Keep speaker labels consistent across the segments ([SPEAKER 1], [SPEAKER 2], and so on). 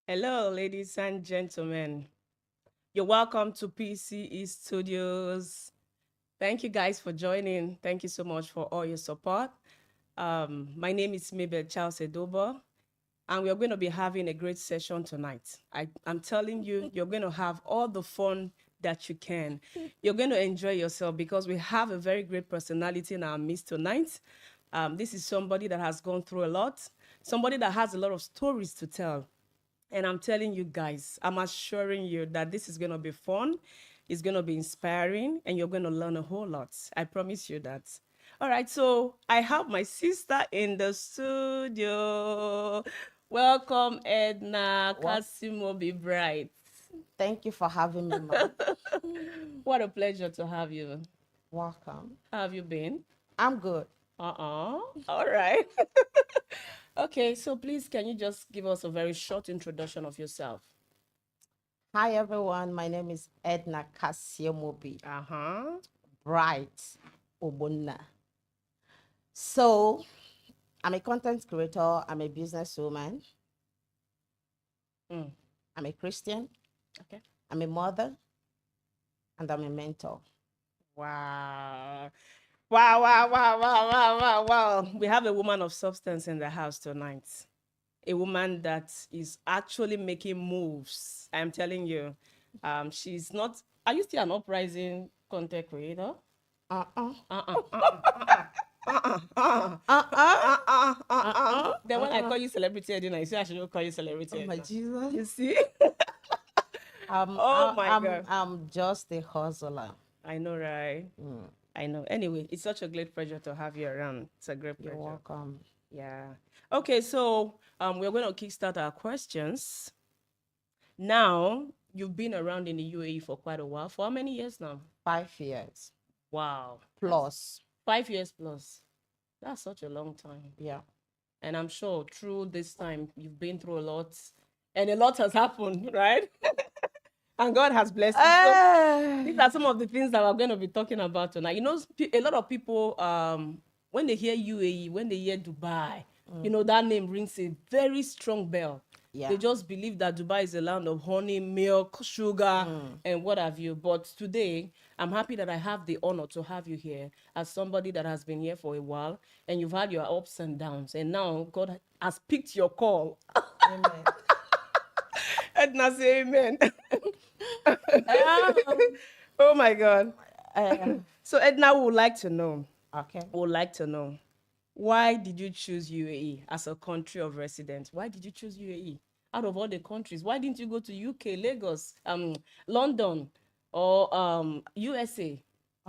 [SPEAKER 1] Hello, ladies and gentlemen. You're welcome to PCE Studios. Thank you guys for joining. Thank you so much for all your support. My name is Mabel Charles EDOBOR, and we're going to be having a great session tonight. I'm telling you, you're going to have all the fun that you can. You're going to enjoy yourself because we have a very great personality in our midst tonight. This is somebody that has gone through a lot, somebody that has a lot of stories to tell. And I'm telling you guys, I'm assuring you that this is going to be fun, it's going to be inspiring, and you're going to learn a whole lot. I promise you that. All right, so I have my sister in the studio. Welcome, Edna
[SPEAKER 2] Well,
[SPEAKER 1] Kasimo Be Bright.
[SPEAKER 2] thank you for having me, ma.
[SPEAKER 1] What a pleasure to have you.
[SPEAKER 2] Welcome.
[SPEAKER 1] How have you been?
[SPEAKER 2] I'm good.
[SPEAKER 1] All right. Okay, so please, can you just give us a very short introduction of yourself?
[SPEAKER 2] Hi, everyone. My name is Edna Kasiemobi,
[SPEAKER 1] Uh-huh.
[SPEAKER 2] Bright Obonna. So, I'm a content creator. I'm a businesswoman.
[SPEAKER 1] Mm.
[SPEAKER 2] I'm a Christian.
[SPEAKER 1] Okay.
[SPEAKER 2] I'm a mother. And I'm a mentor.
[SPEAKER 1] Wow. Wow, wow, wow, wow, wow, wow, wow. We have a woman of substance in the house tonight. A woman that is actually making moves. I'm telling you. She's not. Are you still an uprising content creator?
[SPEAKER 2] Uh-uh.
[SPEAKER 1] Uh-uh. Uh-uh. Uh-uh. Uh-uh.
[SPEAKER 2] Uh-uh.
[SPEAKER 1] Then when I call you celebrity Edina, you say I should call you celebrity
[SPEAKER 2] Oh, my
[SPEAKER 1] Edina.
[SPEAKER 2] Jesus.
[SPEAKER 1] You see?
[SPEAKER 2] Um,
[SPEAKER 1] Oh
[SPEAKER 2] I,
[SPEAKER 1] my
[SPEAKER 2] I'm,
[SPEAKER 1] God.
[SPEAKER 2] I'm just a hustler.
[SPEAKER 1] I know, right?
[SPEAKER 2] Mm,
[SPEAKER 1] I know. Anyway, it's such a great pleasure to have you around. It's a great
[SPEAKER 2] you're
[SPEAKER 1] pleasure.
[SPEAKER 2] welcome.
[SPEAKER 1] Yeah. Okay, so we're going to kickstart our questions. Now, you've been around in the UAE for quite a while. For how many years now?
[SPEAKER 2] 5 years
[SPEAKER 1] Wow.
[SPEAKER 2] plus.
[SPEAKER 1] 5 years plus. That's such a long time.
[SPEAKER 2] Yeah.
[SPEAKER 1] And I'm sure through this time, you've been through a lot. And a lot has happened, right? And God has blessed you. So these are some of the things that we're going to be talking about tonight. You know, a lot of people, when they hear UAE, when they hear Dubai, that name rings a very strong bell.
[SPEAKER 2] Yeah.
[SPEAKER 1] They just believe that Dubai is a land of honey, milk, sugar, and what have you. But today, I'm happy that I have the honor to have you here as somebody that has been here for a while, and you've had your ups and downs, and now God has picked your call.
[SPEAKER 2] Amen.
[SPEAKER 1] Edna, say amen. Oh my God. So Edna would like to know,
[SPEAKER 2] Okay.
[SPEAKER 1] why did you choose UAE as a country of residence? Why did you choose UAE? Out of all the countries, why didn't you go to UK, Lagos, London, or USA,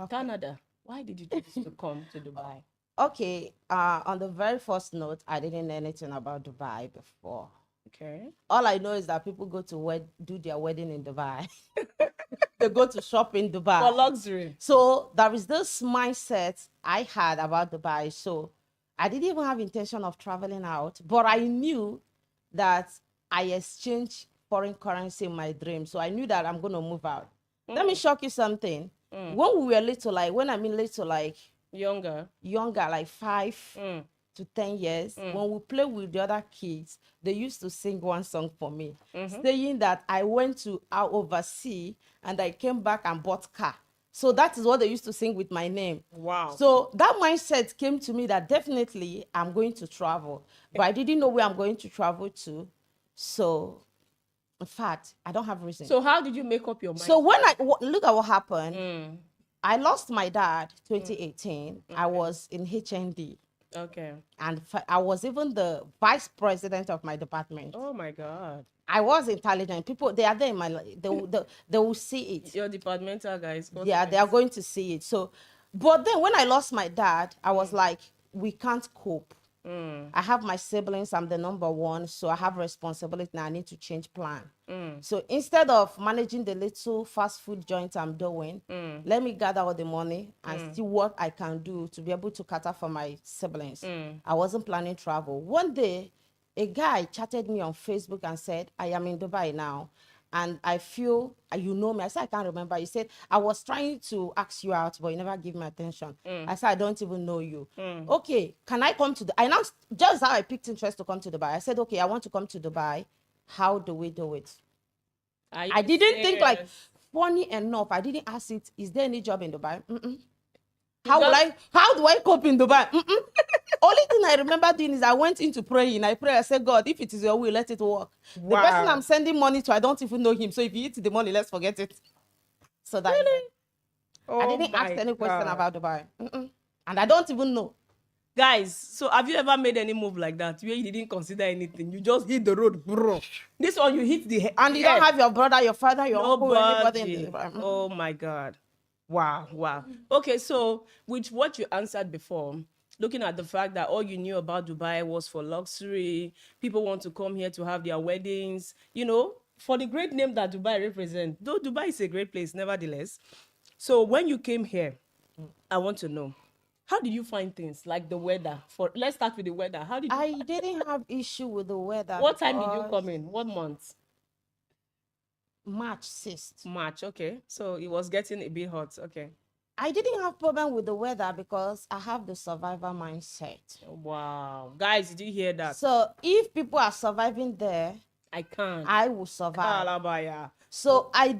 [SPEAKER 1] Canada? Why did you choose to come to Dubai?
[SPEAKER 2] Okay. On the very first note, I didn't know anything about Dubai before.
[SPEAKER 1] Okay.
[SPEAKER 2] All I know is that people go to do their wedding in Dubai. They go to shop in Dubai.
[SPEAKER 1] For luxury.
[SPEAKER 2] So there is this mindset I had about Dubai. So I didn't even have intention of traveling out, but I knew that I exchanged foreign currency in my dream. So I knew that I'm going to move out. Let me shock you something. When we were little, like when I mean little, like
[SPEAKER 1] Younger.
[SPEAKER 2] like 5 to 10 years, when we play with the other kids, they used to sing one song for me, saying that I went to out overseas and I came back and bought car. So that is what they used to sing with my name.
[SPEAKER 1] Wow.
[SPEAKER 2] So that mindset came to me that definitely I'm going to travel, but I didn't know where I'm going to travel to. So, in fact, I don't have reason.
[SPEAKER 1] So how did you make up your mind?
[SPEAKER 2] So when look at what happened, I lost my dad 2018. I was in HND.
[SPEAKER 1] Okay.
[SPEAKER 2] And I was even the vice president of my department.
[SPEAKER 1] Oh my God.
[SPEAKER 2] I was intelligent. People, they are there in my life. They will see it.
[SPEAKER 1] Your departmental guys.
[SPEAKER 2] Yeah, they are going to see it. So, but then when I lost my dad, I was like, we can't cope. I have my siblings. I'm the number one. So I have responsibility. Now I need to change plan. So instead of managing the little fast food joint I'm doing, let me gather all the money and see what I can do to be able to cater for my siblings. I wasn't planning travel. One day, a guy chatted me on Facebook and said, I am in Dubai now. And I feel, you know me. I said, I can't remember. He said, I was trying to ask you out, but you never give me attention. I said, I don't even know you. Okay, can I come to I now, just how I picked interest to come to Dubai. I said, okay, I want to come to Dubai. how do we do it?
[SPEAKER 1] Are you
[SPEAKER 2] I didn't think like,
[SPEAKER 1] serious?
[SPEAKER 2] funny enough, I didn't ask it, is there any job in Dubai?
[SPEAKER 1] You just-
[SPEAKER 2] How do I cope in Dubai? Only thing I remember doing is I went into praying. I pray, I said, God, if it is your will, let it work. The person
[SPEAKER 1] Wow.
[SPEAKER 2] I'm sending money to, I don't even know him. So if he eats the money, let's forget it. So that
[SPEAKER 1] Really?
[SPEAKER 2] I
[SPEAKER 1] Oh
[SPEAKER 2] didn't ask
[SPEAKER 1] my
[SPEAKER 2] any question
[SPEAKER 1] God.
[SPEAKER 2] about Dubai. And I don't even know.
[SPEAKER 1] Guys, so have you ever made any move like that where you didn't consider anything? You just hit the road, bro. This one you hit the head.
[SPEAKER 2] And you don't have your brother, your father, your uncle, anybody in the
[SPEAKER 1] Nobody.
[SPEAKER 2] Dubai.
[SPEAKER 1] Oh my God. Wow, wow. Okay, so with what you answered before, looking at the fact that all you knew about Dubai was for luxury, people want to come here to have their weddings, you know, for the great name that Dubai represents, though Dubai is a great place, nevertheless. So when you came here, I want to know, how did you find things like the weather? For let's start with the weather. How did you
[SPEAKER 2] I didn't have issue with the weather.
[SPEAKER 1] what time did you
[SPEAKER 2] because
[SPEAKER 1] come in? What month?
[SPEAKER 2] March 6th.
[SPEAKER 1] March, okay. So it was getting a bit hot. Okay.
[SPEAKER 2] I didn't have problem with the weather because I have the survivor mindset.
[SPEAKER 1] Wow. Guys, did you hear that?
[SPEAKER 2] So if people are surviving there,
[SPEAKER 1] I can't.
[SPEAKER 2] I will survive.
[SPEAKER 1] Kalabaya.
[SPEAKER 2] So I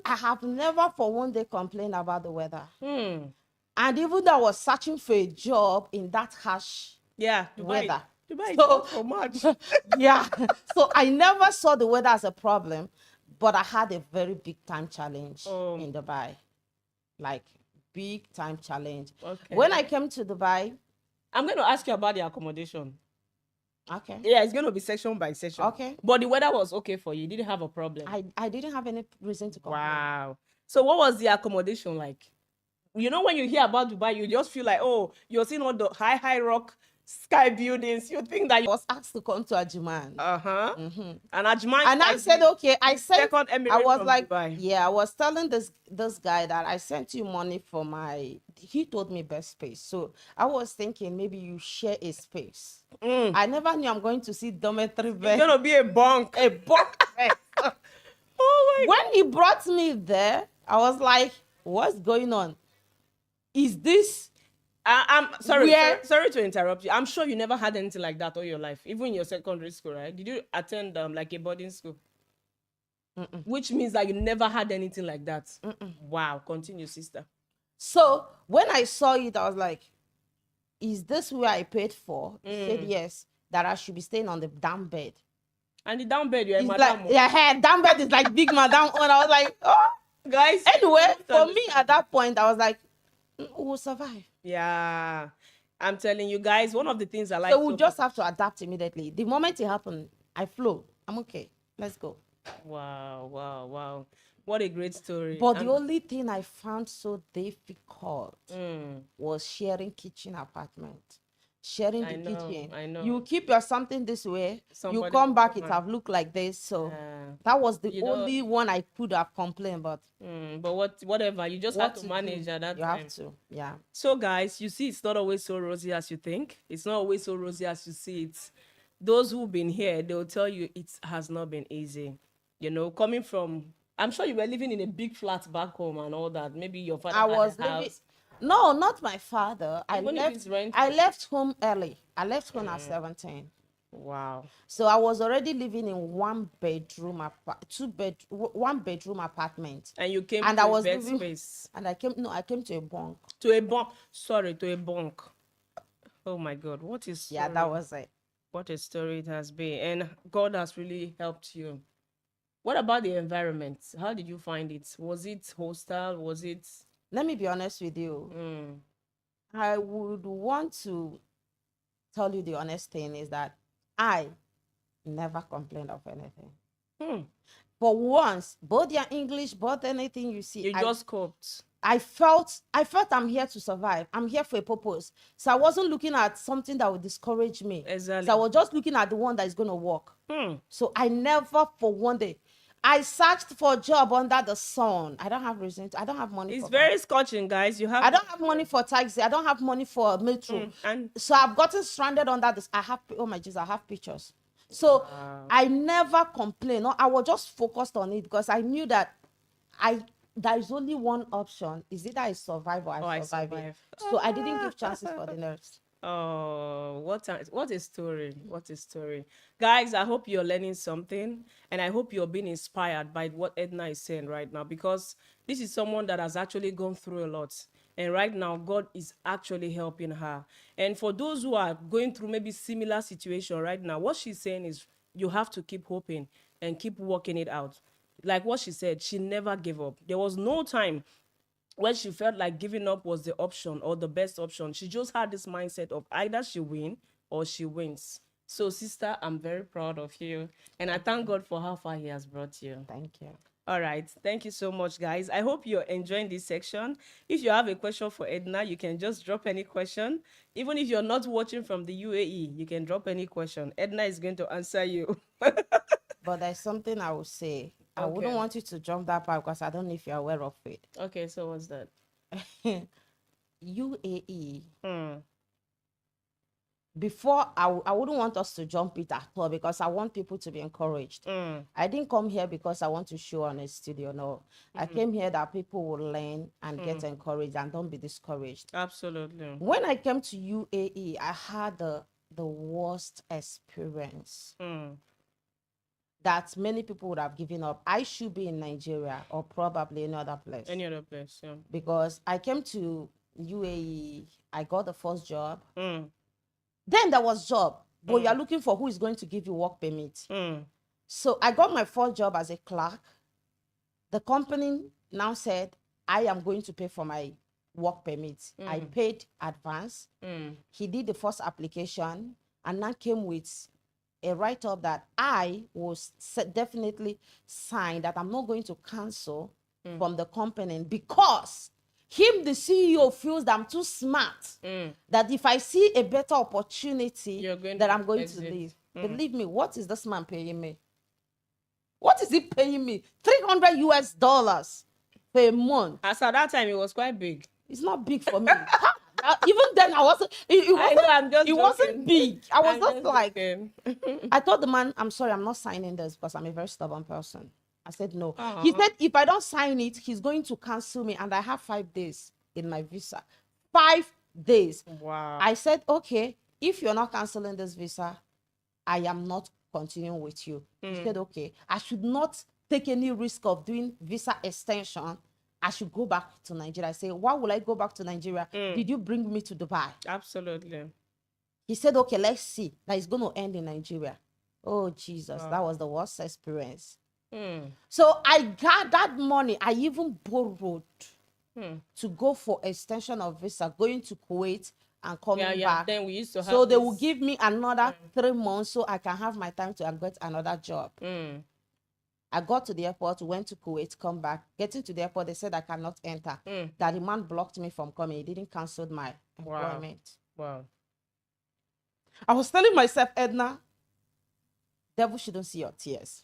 [SPEAKER 2] have never for one day complained about the weather. And even though I was searching for a job in that harsh
[SPEAKER 1] Yeah,
[SPEAKER 2] weather.
[SPEAKER 1] Dubai is
[SPEAKER 2] So-
[SPEAKER 1] not so much.
[SPEAKER 2] Yeah. So I never saw the weather as a problem, but I had a very big time challenge in Dubai. Like big time challenge.
[SPEAKER 1] Okay.
[SPEAKER 2] When I came to Dubai,
[SPEAKER 1] I'm going to ask you about the accommodation.
[SPEAKER 2] okay.
[SPEAKER 1] Yeah, it's going to be section by section.
[SPEAKER 2] Okay.
[SPEAKER 1] But the weather was okay for you. You didn't have a problem.
[SPEAKER 2] I didn't have any reason to complain.
[SPEAKER 1] Wow. So what was the accommodation like? You know, when you hear about Dubai, you just feel like, oh, you're seeing all the high rock sky buildings. You think that
[SPEAKER 2] I
[SPEAKER 1] you...
[SPEAKER 2] was asked to come to Ajman.
[SPEAKER 1] And Ajman...
[SPEAKER 2] And I said, okay, I sent,
[SPEAKER 1] second Emirate
[SPEAKER 2] I was
[SPEAKER 1] from
[SPEAKER 2] like,
[SPEAKER 1] Dubai.
[SPEAKER 2] yeah, I was telling this guy that I sent you money for he told me best space. So I was thinking maybe you share a space. I never knew I'm going to see dormitory bed.
[SPEAKER 1] It's going to be a bunk.
[SPEAKER 2] A bunk bed.
[SPEAKER 1] Oh my
[SPEAKER 2] When he brought me there, I was like, what's going on? Is this...
[SPEAKER 1] I'm sorry,
[SPEAKER 2] Where-
[SPEAKER 1] sorry to interrupt you. I'm sure you never had anything like that all your life, even in your secondary school, right? Did you attend like a boarding school? Which means that you never had anything like that. Wow, continue, sister.
[SPEAKER 2] So when I saw it, I was like, is this where I paid for? He said yes, that I should be staying on the down bed.
[SPEAKER 1] And the down bed, you're a
[SPEAKER 2] It's
[SPEAKER 1] madam.
[SPEAKER 2] like, yeah, down bed is like big madam. And I was like, oh.
[SPEAKER 1] Guys.
[SPEAKER 2] Anyway,
[SPEAKER 1] you don't
[SPEAKER 2] for me at that point, I was like, we'll survive.
[SPEAKER 1] Yeah. I'm telling you guys, one of the things I like.
[SPEAKER 2] So we just have to adapt immediately. The moment it happened, I flow. I'm okay. Let's go.
[SPEAKER 1] Wow. What a great story.
[SPEAKER 2] But the only thing I found so difficult was sharing kitchen apartment. Sharing the kitchen.
[SPEAKER 1] I know.
[SPEAKER 2] You keep your something this way.
[SPEAKER 1] Somebody
[SPEAKER 2] you come back,
[SPEAKER 1] will
[SPEAKER 2] it
[SPEAKER 1] come
[SPEAKER 2] have looked like this. So
[SPEAKER 1] Yeah.
[SPEAKER 2] that was the
[SPEAKER 1] You don't-
[SPEAKER 2] only one I could have complained about.
[SPEAKER 1] But whatever, you just
[SPEAKER 2] What
[SPEAKER 1] have to manage
[SPEAKER 2] do,
[SPEAKER 1] at that
[SPEAKER 2] you
[SPEAKER 1] time.
[SPEAKER 2] have to. Yeah.
[SPEAKER 1] So guys, you see, it's not always so rosy as you think. It's not always so rosy as you see it. Those who've been here, they'll tell you it has not been easy. You know, coming from, I'm sure you were living in a big flat back home and all that. Maybe your father
[SPEAKER 2] I
[SPEAKER 1] had
[SPEAKER 2] was
[SPEAKER 1] a
[SPEAKER 2] living.
[SPEAKER 1] house.
[SPEAKER 2] No, not my father.
[SPEAKER 1] Even if it's rented.
[SPEAKER 2] I left home early. I left home at 17.
[SPEAKER 1] Wow.
[SPEAKER 2] So I was already living in one bedroom apartment.
[SPEAKER 1] And you came
[SPEAKER 2] And
[SPEAKER 1] to
[SPEAKER 2] I
[SPEAKER 1] a
[SPEAKER 2] was
[SPEAKER 1] bed
[SPEAKER 2] living-
[SPEAKER 1] space.
[SPEAKER 2] And I came to a bunk.
[SPEAKER 1] To a bunk. Sorry, to a bunk. Oh my God. What is
[SPEAKER 2] Yeah, that was it.
[SPEAKER 1] What a story it has been. And God has really helped you. What about the environment? How did you find it? Was it hostile? Was it...
[SPEAKER 2] Let me be honest with you. I would want to tell you the honest thing is that I never complained of anything. For once, both your English, both anything you see,
[SPEAKER 1] You just coped.
[SPEAKER 2] I felt I'm here to survive. I'm here for a purpose. So I wasn't looking at something that would discourage me.
[SPEAKER 1] Exactly.
[SPEAKER 2] So I was just looking at the one that is going to work. So I never for one day, I searched for a job under the sun. I don't have reason to, I don't have money
[SPEAKER 1] It's
[SPEAKER 2] for
[SPEAKER 1] very scorching, guys. You have...
[SPEAKER 2] I don't have money for taxi. I don't have money for metro.
[SPEAKER 1] And
[SPEAKER 2] So I've gotten stranded under this. Oh my Jesus, I have pictures. So I never complained. No, I was just focused on it because I knew that there is only one option. Is either I survive or I survive it. So I didn't give chances for the nurse.
[SPEAKER 1] Oh, what a story. What a story. Guys, I hope you're learning something and I hope you're being inspired by what Edna is saying right now, because this is someone that has actually gone through a lot. And right now, God is actually helping her. And for those who are going through maybe similar situation right now, what she's saying is you have to keep hoping and keep working it out. Like what she said, she never gave up. There was no time when she felt like giving up was the option or the best option. She just had this mindset of either she win or she wins. So, sister, I'm very proud of you. And I thank God for how far He has brought you.
[SPEAKER 2] Thank you.
[SPEAKER 1] All right. Thank you so much, guys. I hope you're enjoying this section. If you have a question for Edna, you can just drop any question. Even if you're not watching from the UAE, you can drop any question. Edna is going to answer you.
[SPEAKER 2] But there's something I would say. I
[SPEAKER 1] Okay.
[SPEAKER 2] wouldn't want you to jump that part because I don't know if you're aware of it.
[SPEAKER 1] Okay, so what's that?
[SPEAKER 2] UAE. Before, I wouldn't want us to jump it at all because I want people to be encouraged. I didn't come here because I want to show on a studio. No, I came here that people will learn and get encouraged and don't be discouraged.
[SPEAKER 1] Absolutely.
[SPEAKER 2] When I came to UAE, I had the worst experience that many people would have given up. I should be in Nigeria or probably any other place.
[SPEAKER 1] Any other place, yeah.
[SPEAKER 2] Because I came to UAE, I got the first job. Then there was job, but you're looking for who is going to give you work permit. So I got my first job as a clerk. The company now said, I am going to pay for my work permit. I paid advance. He did the first application and now came with a write-up that I was definitely signed that I'm not going to cancel from the company because him, the CEO, feels that I'm too smart, that if I see a better opportunity, that I'm going to leave. Believe me, what is this man paying me? What is he paying me? $300 US per month.
[SPEAKER 1] As at that time, it was quite big.
[SPEAKER 2] It's not big for me. Even then, I wasn't. It wasn't big. I was just like, I told the man, I'm sorry, I'm not signing this because I'm a very stubborn person. I said no. He said if I don't sign it, he's going to cancel me, and I have 5 days in my visa. 5 days.
[SPEAKER 1] Wow.
[SPEAKER 2] I said, okay, if you're not canceling this visa, I am not continuing with you. He said, okay, I should not take any risk of doing visa extension. I should go back to Nigeria. I say, why would I go back to Nigeria? Did you bring me to Dubai?
[SPEAKER 1] Absolutely.
[SPEAKER 2] He said, okay, let's see. That is going to end in Nigeria. Oh, Jesus, that was the worst experience. So I got that money. I even borrowed to go for extension of visa, going to Kuwait and coming back.
[SPEAKER 1] Then we used to have
[SPEAKER 2] so they will give me another 3 months so I can have my time to get another job. I got to the airport, went to Kuwait, come back. Getting to the airport, they said I cannot enter. That the man blocked me from coming. He didn't cancel my employment.
[SPEAKER 1] Wow.
[SPEAKER 2] I was telling myself, Edna, devil shouldn't see your tears.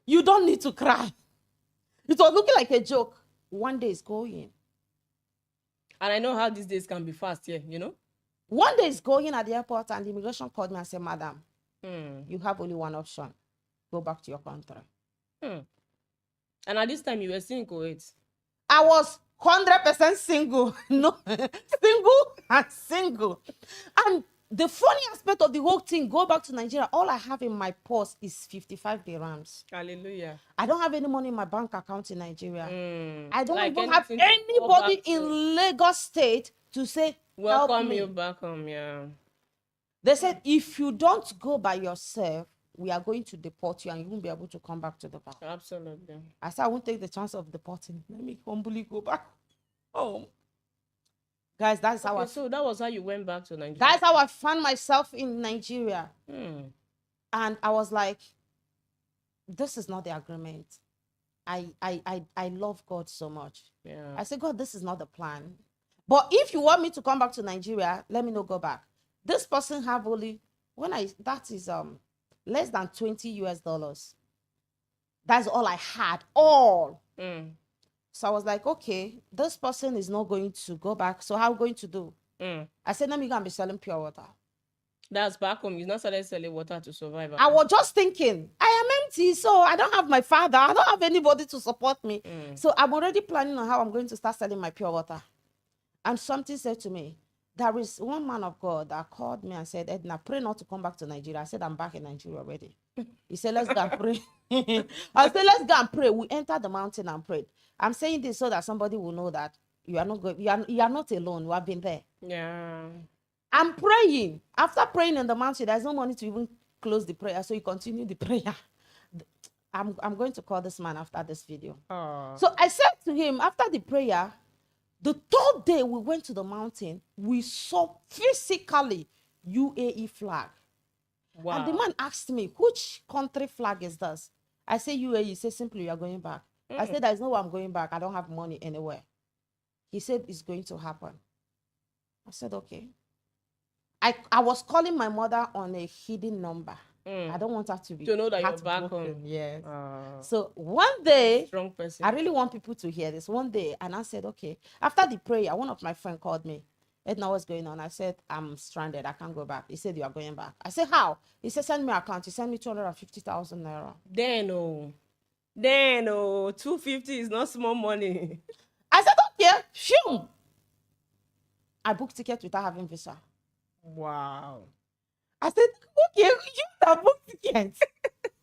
[SPEAKER 2] You don't need to cry. It was looking like a joke. One day is going.
[SPEAKER 1] And I know how these days can be fast here, you know?
[SPEAKER 2] One day is going at the airport and the immigration called me and said, Madam, you have only one option. Go back to your country.
[SPEAKER 1] And at this time, you were still in Kuwait.
[SPEAKER 2] I was 100% single. No, single. And the funny aspect of the whole thing, go back to Nigeria, all I have in my purse is 55 dirhams.
[SPEAKER 1] Hallelujah.
[SPEAKER 2] I don't have any money in my bank account in Nigeria. I don't
[SPEAKER 1] Like
[SPEAKER 2] even have anybody in Lagos State to say,
[SPEAKER 1] welcome you back home, yeah.
[SPEAKER 2] They said, if you don't go by yourself, we are going to deport you and you won't be able to come back to the bank.
[SPEAKER 1] Absolutely.
[SPEAKER 2] I said, I won't take the chance of deporting. Let me humbly go back home. Guys, that's how
[SPEAKER 1] so that was how you went back to Nigeria.
[SPEAKER 2] That's how I found myself in Nigeria. And I was like, this is not the agreement. I love God so much.
[SPEAKER 1] Yeah.
[SPEAKER 2] I said, God, this is not the plan. But if you want me to come back to Nigeria, let me not go back. This person have only, that is less than $20 US. That's all I had, all. So I was like, okay, this person is not going to go back. So how are we going to do? I said, let me go and be selling pure water.
[SPEAKER 1] That's back home. You not started selling water to survive.
[SPEAKER 2] I was just thinking, I am empty, so I don't have my father. I don't have anybody to support me. So I'm already planning on how I'm going to start selling my pure water. And something said to me, There is one man of God that called me and said, Edna, pray not to come back to Nigeria. I said, I'm back in Nigeria already. He said, let's go and pray. I said, let's go and pray. We entered the mountain and prayed. I'm saying this so that somebody will know that you are not going, you are not alone. You have been there.
[SPEAKER 1] Yeah.
[SPEAKER 2] I'm praying. After praying in the mountain, there's no money to even close the prayer. So you continue the prayer. I'm going to call this man after this video.
[SPEAKER 1] Oh.
[SPEAKER 2] So I said to him, after the prayer, the third day we went to the mountain, we saw physically UAE flag.
[SPEAKER 1] Wow.
[SPEAKER 2] And the man asked me, which country flag is this? I say UAE. He said, simply, you are going back. I said, there's no way I'm going back. I don't have money anywhere. He said, it's going to happen. I said, okay. I was calling my mother on a hidden number. I don't want her to be.
[SPEAKER 1] To know that you're back home.
[SPEAKER 2] Yes. So one day,
[SPEAKER 1] Strong person.
[SPEAKER 2] I really want people to hear this. One day, and I said, okay. After the prayer, one of my friends called me. Edna, what's going on? I said, I'm stranded. I can't go back. He said, you are going back. I said, how? He said, send me an account. He sent me 250,000 naira.
[SPEAKER 1] Then, 250 is not small money.
[SPEAKER 2] I said, okay, phew. I booked ticket without having visa.
[SPEAKER 1] Wow.
[SPEAKER 2] I said, okay, you have booked tickets.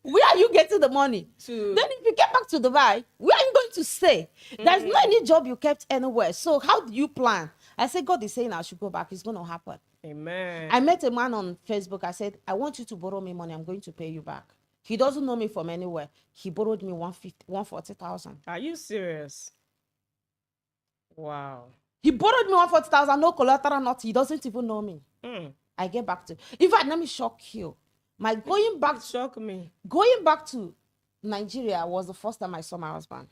[SPEAKER 2] Where are you getting the money? Then if you get back to Dubai, where are you going to stay? There's no any job you kept anywhere. So how do you plan? I said, God is saying I should go back. It's going to happen.
[SPEAKER 1] Amen.
[SPEAKER 2] I met a man on Facebook. I said, I want you to borrow me money. I'm going to pay you back. He doesn't know me from anywhere. He borrowed me 140,000.
[SPEAKER 1] Are you serious? Wow.
[SPEAKER 2] He borrowed me 140,000, no collateral, not. He doesn't even know me. I get back to. In fact, let me shock you. My going back.
[SPEAKER 1] Shock me.
[SPEAKER 2] Going back to Nigeria was the first time I saw my husband.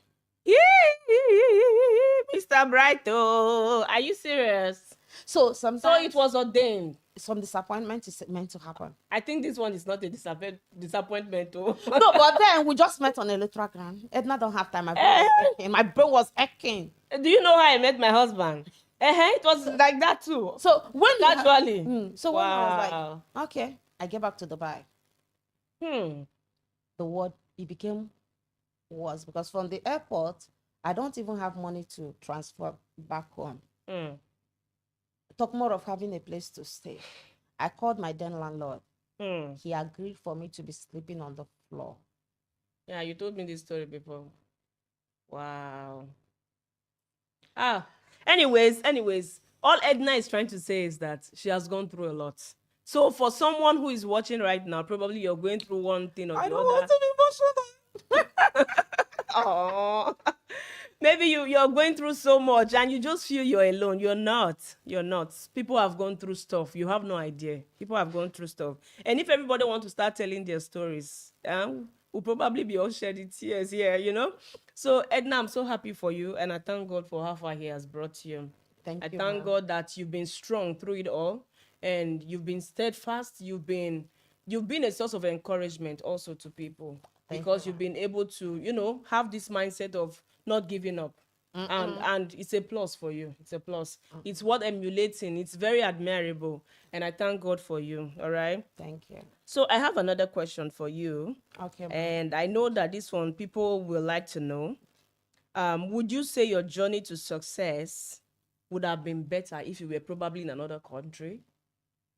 [SPEAKER 1] Mr. Brighto, are you serious?
[SPEAKER 2] So sometimes.
[SPEAKER 1] So it was ordained.
[SPEAKER 2] Some disappointment is meant to happen.
[SPEAKER 1] I think this one is not a disappointment.
[SPEAKER 2] No, but then we just met on a literal ground. Edna don't have time. My brain was aching.
[SPEAKER 1] Do you know how I met my husband? It was like that too.
[SPEAKER 2] So when
[SPEAKER 1] actually,
[SPEAKER 2] when I was like, okay, I get back to Dubai. The word it became worse because from the airport, I don't even have money to transfer back home. Talk more of having a place to stay. I called my then landlord. He agreed for me to be sleeping on the floor.
[SPEAKER 1] Yeah, you told me this story before. Wow. Anyways, all Edna is trying to say is that she has gone through a lot. So for someone who is watching right now, probably you're going through one thing or the other.
[SPEAKER 2] I don't want to be emotional.
[SPEAKER 1] Oh. Maybe you're going through so much and you just feel you're alone. You're not. People have gone through stuff. You have no idea. People have gone through stuff. And if everybody wants to start telling their stories, we'll probably be all shedding tears here, So Edna, I'm so happy for you. And I thank God for how far he has brought you.
[SPEAKER 2] Thank you.
[SPEAKER 1] I thank God that you've been strong through it all. And you've been steadfast. You've been a source of encouragement also to people. Because you've been able to, have this mindset of not giving up. And it's a plus for you. It's a plus. It's what emulating. It's very admirable. And I thank God for you. All right?
[SPEAKER 2] Thank you.
[SPEAKER 1] So I have another question for you.
[SPEAKER 2] Okay.
[SPEAKER 1] And I know that this one people will like to know. Would you say your journey to success would have been better if you were probably in another country?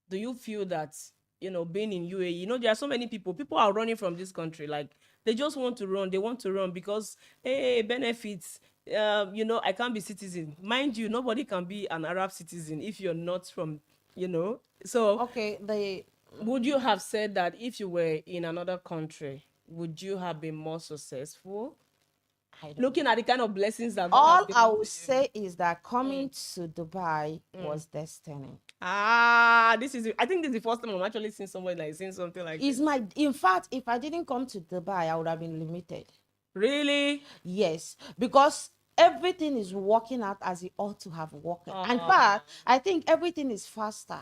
[SPEAKER 1] Do you feel that, being in UAE, there are so many people are running from this country. Like, they just want to run. They want to run because, hey, benefits, I can't be citizen. Mind you, nobody can be an Arab citizen if you're not from, So,
[SPEAKER 2] okay,
[SPEAKER 1] would you have said that if you were in another country, would you have been more successful? Looking at the kind of blessings that
[SPEAKER 2] all I would say is that coming to Dubai was destiny.
[SPEAKER 1] I think this is the first time I'm actually seeing somebody saying something like this.
[SPEAKER 2] In fact, if I didn't come to Dubai, I would have been limited.
[SPEAKER 1] Really?
[SPEAKER 2] Yes, because everything is working out as it ought to have worked. In fact, I think everything is faster.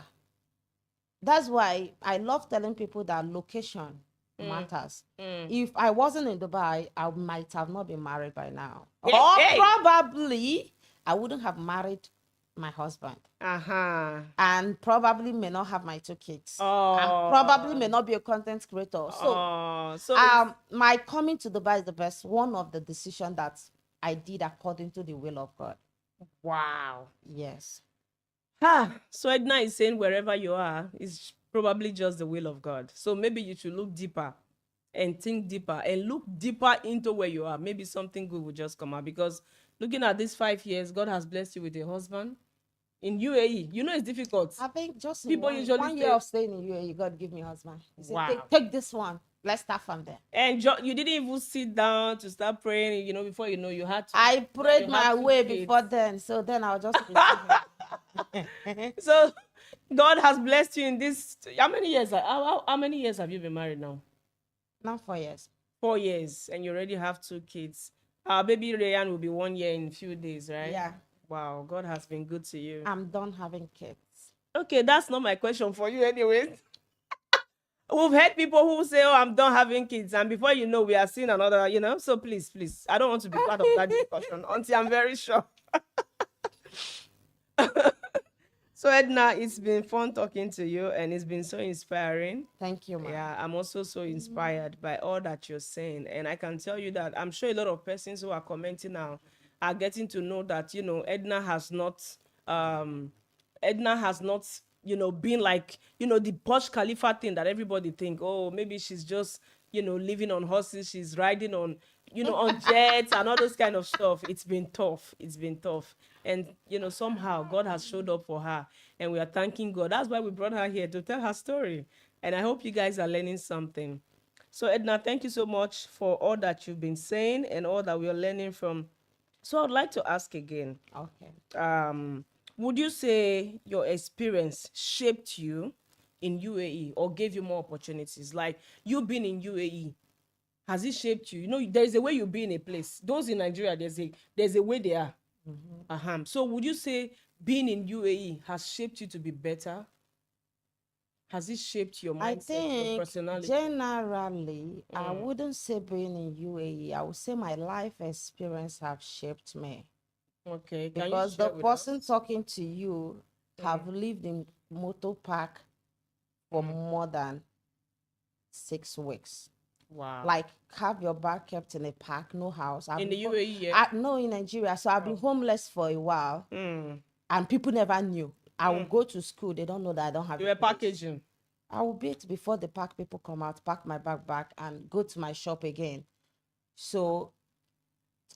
[SPEAKER 2] That's why I love telling people that location matters. If I wasn't in Dubai, I might have not been married by now. Or probably I wouldn't have married my husband. And probably may not have my 2 kids. And probably may not be a content creator. So my coming to Dubai is the best one of the decisions that I did according to the will of God.
[SPEAKER 1] Wow.
[SPEAKER 2] Yes.
[SPEAKER 1] So Edna is saying wherever you are is probably just the will of God. So maybe you should look deeper and think deeper and look deeper into where you are. Maybe something good will just come out, because looking at these 5 years, God has blessed you with a husband in UAE. You know it's difficult.
[SPEAKER 2] I think just in
[SPEAKER 1] People usually
[SPEAKER 2] one year
[SPEAKER 1] say,
[SPEAKER 2] of staying in UAE, God give me a husband. He said,
[SPEAKER 1] wow.
[SPEAKER 2] take this one. Let's start from there.
[SPEAKER 1] And you didn't even sit down to start praying, before you know you had to.
[SPEAKER 2] I prayed
[SPEAKER 1] you
[SPEAKER 2] my
[SPEAKER 1] had two
[SPEAKER 2] way
[SPEAKER 1] kids.
[SPEAKER 2] before then. So then I'll just receive
[SPEAKER 1] So God has blessed you in this. How many years? How many years have you been married now?
[SPEAKER 2] Not 4 years.
[SPEAKER 1] 4 years, and you already have two kids. Our baby Rayan will be 1 year in a few days, right?
[SPEAKER 2] Yeah.
[SPEAKER 1] Wow, God has been good to you.
[SPEAKER 2] I'm done having kids.
[SPEAKER 1] Okay, that's not my question for you anyways. We've had people who say, oh, I'm done having kids, and before you know, we are seeing another, so please, I don't want to be part of that discussion until I'm very sure. So Edna, it's been fun talking to you, and it's been so inspiring.
[SPEAKER 2] Thank you, ma'am.
[SPEAKER 1] Yeah, I'm also so inspired by all that you're saying. And I can tell you that I'm sure a lot of persons who are commenting now are getting to know that, Edna has not, been like, the Burj Khalifa thing that everybody think, oh, maybe she's just, living on horses, she's riding on, on jets and all those kind of stuff. It's been tough. It's been tough. And, somehow God has showed up for her, and we are thanking God. That's why we brought her here, to tell her story. And I hope you guys are learning something. So Edna, thank you so much for all that you've been saying and all that we are learning from. So I'd like to ask again.
[SPEAKER 2] Okay.
[SPEAKER 1] Would you say your experience shaped you in UAE or gave you more opportunities? Like, you being in UAE, has it shaped you? There's a way you be in a place. Those in Nigeria, there's a way they are. So would you say being in UAE has shaped you to be better? Has it shaped your mindset,
[SPEAKER 2] I think
[SPEAKER 1] your personality?
[SPEAKER 2] generally, I wouldn't say being in UAE. I would say my life experience have shaped me.
[SPEAKER 1] Okay.
[SPEAKER 2] Because the person talking to you have lived in motor park for more than 6 weeks.
[SPEAKER 1] Wow.
[SPEAKER 2] Like, have your bag kept in a park, no house.
[SPEAKER 1] In the UAE, yeah?
[SPEAKER 2] No, in Nigeria. So I've been homeless for a while, and people never knew. I will go to school. They don't know that I don't have.
[SPEAKER 1] You were packaging.
[SPEAKER 2] I will beat before the park people come out, pack my bag back, and go to my shop again. So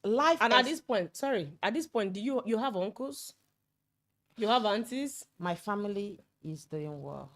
[SPEAKER 2] life.
[SPEAKER 1] And at this point, do you have uncles? You have aunties?
[SPEAKER 2] My family is doing well.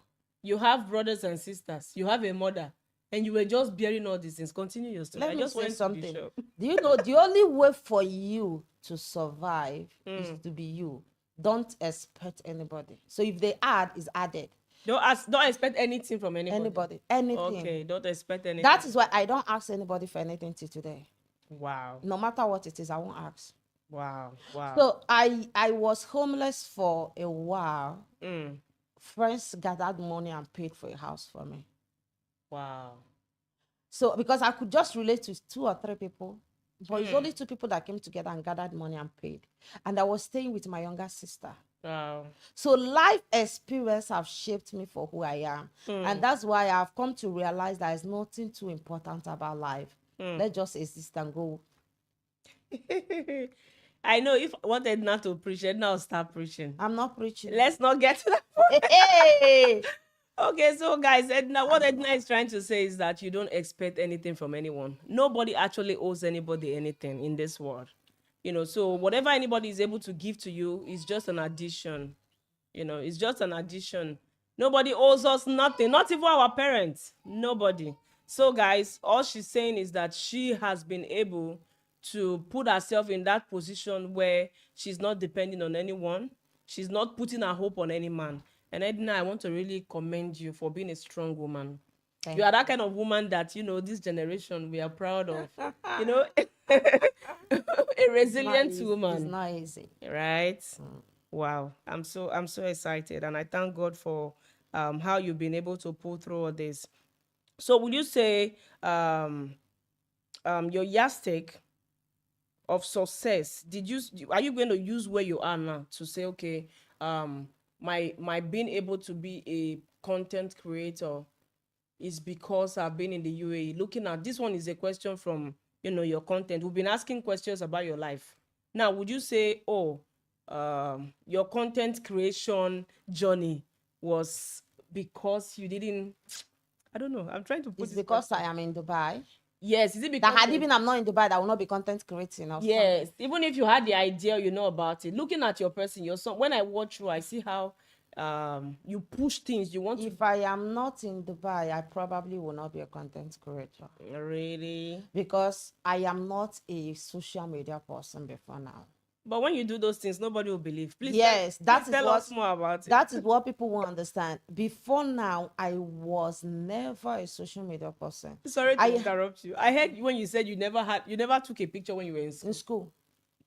[SPEAKER 1] You have brothers and sisters. You have a mother. And you were just bearing all these things. Continue your story.
[SPEAKER 2] Let me
[SPEAKER 1] just
[SPEAKER 2] say something.
[SPEAKER 1] Sure.
[SPEAKER 2] Do you know the only way for you to survive is to be you? Don't expect anybody. So if they add, is added.
[SPEAKER 1] Don't expect anything from anybody.
[SPEAKER 2] Anything.
[SPEAKER 1] Okay, don't expect anything.
[SPEAKER 2] That is why I don't ask anybody for anything till today.
[SPEAKER 1] Wow.
[SPEAKER 2] No matter what it is, I won't ask.
[SPEAKER 1] Wow.
[SPEAKER 2] So I was homeless for a while. Friends gathered money and paid for a house for me.
[SPEAKER 1] Wow.
[SPEAKER 2] So because I could just relate to 2 or 3 people, but it's only 2 people that came together and gathered money and paid. And I was staying with my younger sister.
[SPEAKER 1] Wow.
[SPEAKER 2] So life experience have shaped me for who I am. And that's why I've come to realize there is nothing too important about life. Let's just exist and go.
[SPEAKER 1] I know if I wanted not to preach, Edna will start preaching.
[SPEAKER 2] I'm not preaching.
[SPEAKER 1] Let's not get to that point.
[SPEAKER 2] Hey!
[SPEAKER 1] Okay, so guys, what Edna is trying to say is that you don't expect anything from anyone. Nobody actually owes anybody anything in this world. So whatever anybody is able to give to you is just an addition. It's just an addition. Nobody owes us nothing, not even our parents. Nobody. So guys, all she's saying is that she has been able to put herself in that position where she's not depending on anyone. She's not putting her hope on any man. And Edna, I want to really commend you for being a strong woman. You are that kind of woman that, this generation, we are proud of. A resilient woman.
[SPEAKER 2] It's not easy.
[SPEAKER 1] Right? Wow. I'm so excited. And I thank God for how you've been able to pull through all this. So would you say your yardstick of success, are you going to use where you are now to say, okay, my being able to be a content creator is because I've been in the UAE? Looking at this one is a question from your content. We've been asking questions about your life. Now, would you say, oh, your content creation journey was because you didn't, I don't know, I'm trying to put
[SPEAKER 2] It's
[SPEAKER 1] this
[SPEAKER 2] because I
[SPEAKER 1] question.
[SPEAKER 2] am in Dubai.
[SPEAKER 1] Yes, is it because
[SPEAKER 2] That had even I'm not in Dubai, that will not be content creating or
[SPEAKER 1] yes,
[SPEAKER 2] something.
[SPEAKER 1] even if you had the idea, you know about it. Looking at your person, your son. When I watch you, I see how you push things. You want
[SPEAKER 2] If I am not in Dubai, I probably will not be a content creator
[SPEAKER 1] to really.
[SPEAKER 2] because I am not a social media person before now.
[SPEAKER 1] But when you do those things, nobody will believe.
[SPEAKER 2] Yes,
[SPEAKER 1] Please tell us more about it.
[SPEAKER 2] that is what people will understand. Before now, I was never a social media person.
[SPEAKER 1] Sorry to
[SPEAKER 2] I
[SPEAKER 1] interrupt you. I heard when you said you never took a picture when you were in school.
[SPEAKER 2] in school,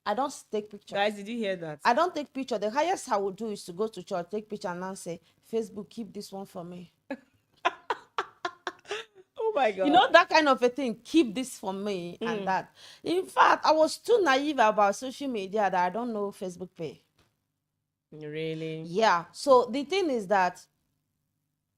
[SPEAKER 2] I don't take pictures.
[SPEAKER 1] Guys, did you hear that?
[SPEAKER 2] I don't take picture. The highest I would do is to go to church, take picture, and then say, Facebook, keep this one for me.
[SPEAKER 1] Oh my God.
[SPEAKER 2] You know, that kind of a thing. Keep this for me and that. In fact, I was too naive about social media that I don't know Facebook pay.
[SPEAKER 1] Really?
[SPEAKER 2] Yeah. So the thing is that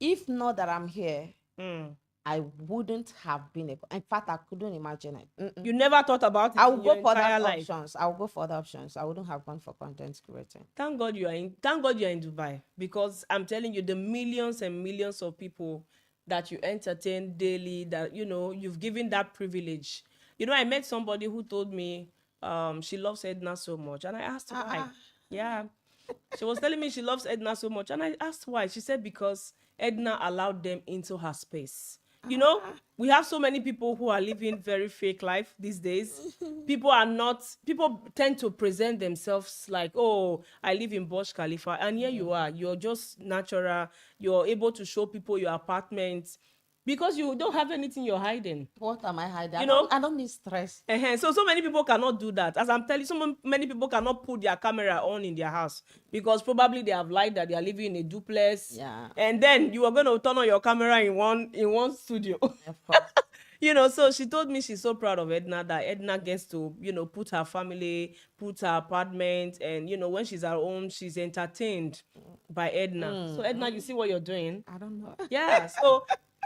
[SPEAKER 2] if not that I'm here,
[SPEAKER 1] Mm.
[SPEAKER 2] I wouldn't have been able. In fact, I couldn't imagine it.
[SPEAKER 1] You never thought about it
[SPEAKER 2] I
[SPEAKER 1] in
[SPEAKER 2] would
[SPEAKER 1] your
[SPEAKER 2] go for
[SPEAKER 1] entire
[SPEAKER 2] other
[SPEAKER 1] life.
[SPEAKER 2] options. I would go for other options. I wouldn't have gone for content creating.
[SPEAKER 1] Thank God you are in. Thank God you are in Dubai, because I'm telling you, the millions and millions of people that you entertain daily, that you know you've given that privilege. You know, I met somebody who told me she loves Edna so much, and I asked why. Yeah, she was telling me she loves Edna so much, and I asked why. She said because Edna allowed them into her space. You know, we have so many people who are living very fake life these days. People tend to present themselves like, oh, I live in Burj Khalifa. And here you are, you're just natural. You're able to show people your apartment because you don't have anything you're hiding.
[SPEAKER 2] What am I hiding?
[SPEAKER 1] You know,
[SPEAKER 2] I don't need stress.
[SPEAKER 1] So many people cannot do that. As I'm telling you, many people cannot put their camera on in their house because probably they have lied that they are living in a duplex.
[SPEAKER 2] Yeah.
[SPEAKER 1] And then you are going to turn on your camera in one studio.
[SPEAKER 2] Of course.
[SPEAKER 1] You know, so she told me she's so proud of Edna, that Edna gets to, you know, put her family, put her apartment, and you know, when she's at home, she's entertained by Edna. So Edna, you see what you're doing?
[SPEAKER 2] I don't know.
[SPEAKER 1] Yeah.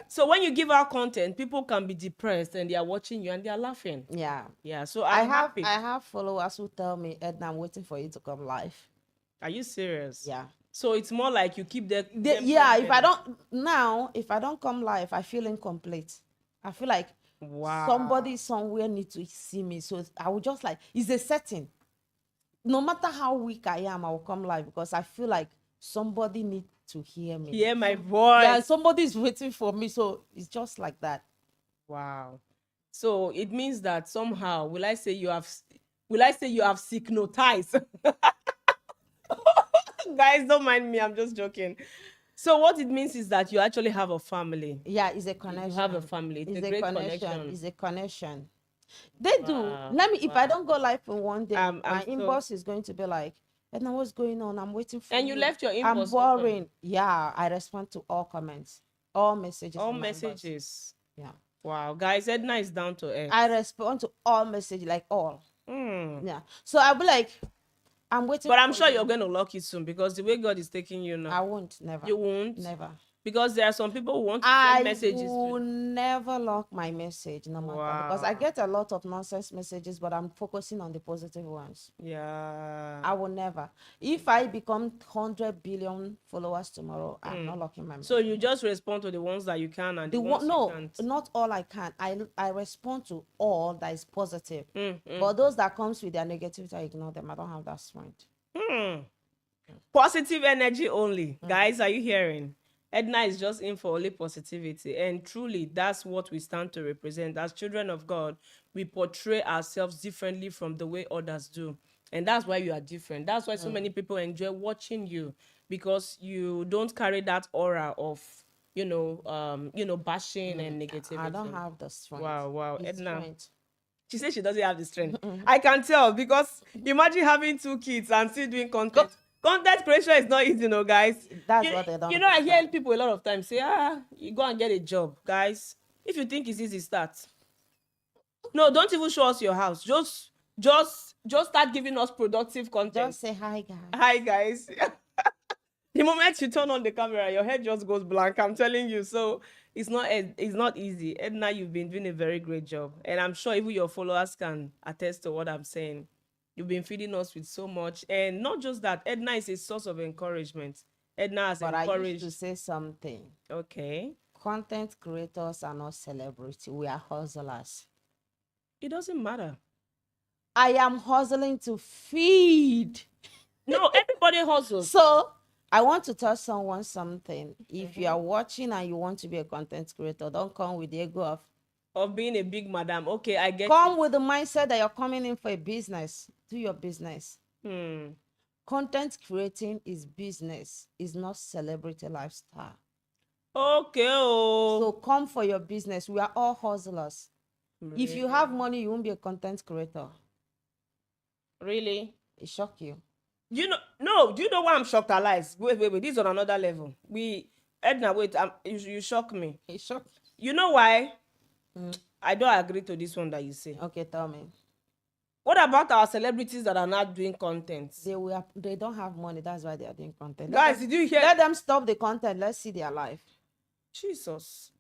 [SPEAKER 1] So when you give out content, people can be depressed and they are watching you and they are laughing.
[SPEAKER 2] Yeah.
[SPEAKER 1] Yeah. So I'm happy.
[SPEAKER 2] I have followers who tell me, Edna, I'm waiting for you to come live.
[SPEAKER 1] Are you serious?
[SPEAKER 2] Yeah.
[SPEAKER 1] So it's more like you keep them
[SPEAKER 2] Yeah, if I don't come live, I feel incomplete. I feel like
[SPEAKER 1] wow,
[SPEAKER 2] somebody somewhere needs to see me. So I will just like, it's a setting. No matter how weak I am, I will come live because I feel like somebody needs to hear me.
[SPEAKER 1] hear my voice.
[SPEAKER 2] Yeah, somebody is waiting for me. So it's just like that.
[SPEAKER 1] Wow. So it means that somehow, will I say you have signotized? Guys, don't mind me. I'm just joking. So what it means is that you actually have a family.
[SPEAKER 2] Yeah, it's a connection.
[SPEAKER 1] You have a family. It's a great connection.
[SPEAKER 2] It's a connection. They do. Let me, if I don't go live in one day, my inbox is going to be like, Edna, what's going on? I'm waiting for you.
[SPEAKER 1] And you left your inbox
[SPEAKER 2] I'm boring. Open. Yeah, I respond to all comments, all messages.
[SPEAKER 1] All messages.
[SPEAKER 2] Yeah.
[SPEAKER 1] Wow, guys, Edna is down to earth.
[SPEAKER 2] I respond to all messages, like all. Yeah. So I'll be like, I'm waiting.
[SPEAKER 1] But I'm sure you're going to lock it soon because the way God is taking you now.
[SPEAKER 2] I won't. Never.
[SPEAKER 1] You won't?
[SPEAKER 2] Never.
[SPEAKER 1] Because there are some people who want to send messages.
[SPEAKER 2] I will never lock my message, no matter. Wow. Because I get a lot of nonsense messages, but I'm focusing on the positive ones.
[SPEAKER 1] Yeah.
[SPEAKER 2] I will never. If I become 100 billion followers tomorrow, I'm not locking my message.
[SPEAKER 1] So you just respond to the ones that you can and the ones you can't?
[SPEAKER 2] No, not all I can. I respond to all that is positive. But those that comes with their negativity, I ignore them. I don't have that strength.
[SPEAKER 1] Positive energy only. Guys, are you hearing? Edna is just in for only positivity. And truly, that's what we stand to represent. As children of God, we portray ourselves differently from the way others do. And that's why you are different. That's why so many people enjoy watching you, because you don't carry that aura of, bashing and negativity.
[SPEAKER 2] I don't have the strength.
[SPEAKER 1] Wow.
[SPEAKER 2] It's
[SPEAKER 1] Edna.
[SPEAKER 2] strength.
[SPEAKER 1] She says she doesn't have the strength. I can tell, because imagine having 2 kids and still doing content. Content creation is not easy, guys.
[SPEAKER 2] That's what they don't.
[SPEAKER 1] You know, I hear people a lot of times say, you go and get a job. Guys, if you think it's easy, start. No, don't even show us your house. Just start giving us productive content.
[SPEAKER 2] Just say hi, guys.
[SPEAKER 1] Hi, guys. The moment you turn on the camera, your head just goes blank. I'm telling you. So it's not easy. Edna, you've been doing a very great job. And I'm sure even your followers can attest to what I'm saying. You've been feeding us with so much. And not just that, Edna is a source of encouragement. Edna has
[SPEAKER 2] But I used to
[SPEAKER 1] encouraged.
[SPEAKER 2] say something.
[SPEAKER 1] Okay.
[SPEAKER 2] Content creators are not celebrity. We are hustlers.
[SPEAKER 1] It doesn't matter.
[SPEAKER 2] I am hustling to feed.
[SPEAKER 1] No, everybody hustles.
[SPEAKER 2] So I want to tell someone something. If you are watching and you want to be a content creator, don't come with the ego
[SPEAKER 1] of being a big madam. Okay, I get
[SPEAKER 2] come
[SPEAKER 1] it.
[SPEAKER 2] with the mindset that you're coming in for a business. Do your business. Content creating is business, is not celebrity lifestyle.
[SPEAKER 1] Okay. Oh.
[SPEAKER 2] So come for your business. We are all hustlers.
[SPEAKER 1] Really?
[SPEAKER 2] If you have money, you won't be a content creator.
[SPEAKER 1] Really?
[SPEAKER 2] It shock you.
[SPEAKER 1] Do you know why I'm shocked, Alice? Wait. This is on another level. Edna, wait, you shock me.
[SPEAKER 2] It shock.
[SPEAKER 1] You know why? I don't agree to this one that you say.
[SPEAKER 2] Okay, tell me.
[SPEAKER 1] What about our celebrities that are not doing content?
[SPEAKER 2] They don't have money. That's why they are doing content.
[SPEAKER 1] Guys, did you hear?
[SPEAKER 2] Let them stop the content. Let's see their life.
[SPEAKER 1] Jesus.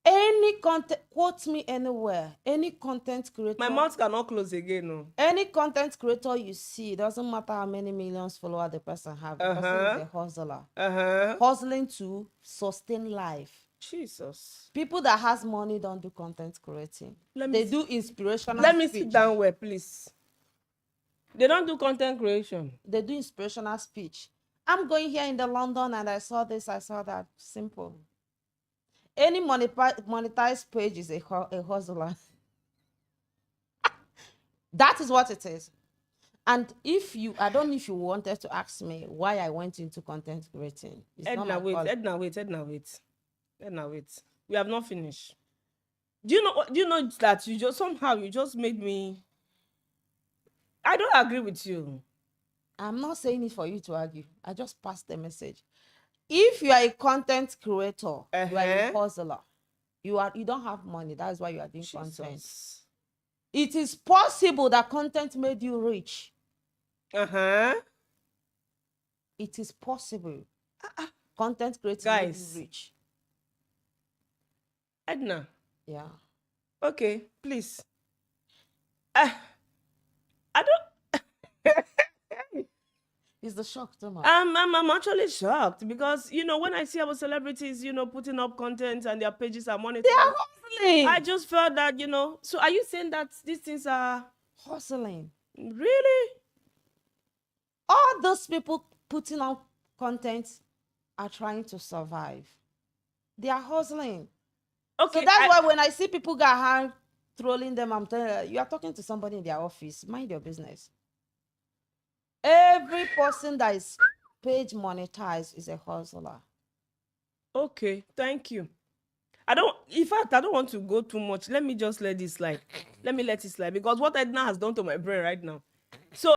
[SPEAKER 2] Any content, quote me anywhere. Any content creator.
[SPEAKER 1] My mouth cannot close again. No.
[SPEAKER 2] Any content creator you see, doesn't matter how many millions followers the person have. The person is a hustler. Hustling to sustain life.
[SPEAKER 1] Jesus.
[SPEAKER 2] People that has money don't do content creating. They do inspirational
[SPEAKER 1] Let me sit down where, please. They don't do content creation.
[SPEAKER 2] They do inspirational speech. I'm going here in the London and I saw this, I saw that. Simple. Any monetized page is a hustler. That is what it is. And I don't know if you wanted to ask me why I went into content creating.
[SPEAKER 1] Edna, wait. We have not finished. Do you know that you just made me... I don't agree with you.
[SPEAKER 2] I'm not saying it for you to argue. I just passed the message. If you are a content creator, you are a hustler. You don't have money. That's why you are doing content. It is possible that content made you rich. It is possible. Content creating made you rich.
[SPEAKER 1] Edna.
[SPEAKER 2] Yeah.
[SPEAKER 1] Okay, please. I don't...
[SPEAKER 2] It's the shock too much.
[SPEAKER 1] I'm actually shocked because, when I see our celebrities, putting up content and their pages are monetized.
[SPEAKER 2] They are hustling.
[SPEAKER 1] I just felt that, So are you saying that these things are...
[SPEAKER 2] hustling?
[SPEAKER 1] Really?
[SPEAKER 2] All those people putting out content are trying to survive. They are hustling. Okay. So that's why when I see people get hard trolling them, I'm telling you, you are talking to somebody in their office. Mind your business. Every person that is page monetized is a hustler.
[SPEAKER 1] Okay, thank you. In fact, I don't want to go too much. Let me just let this slide. Let me let it slide because what Edna has done to my brain right now.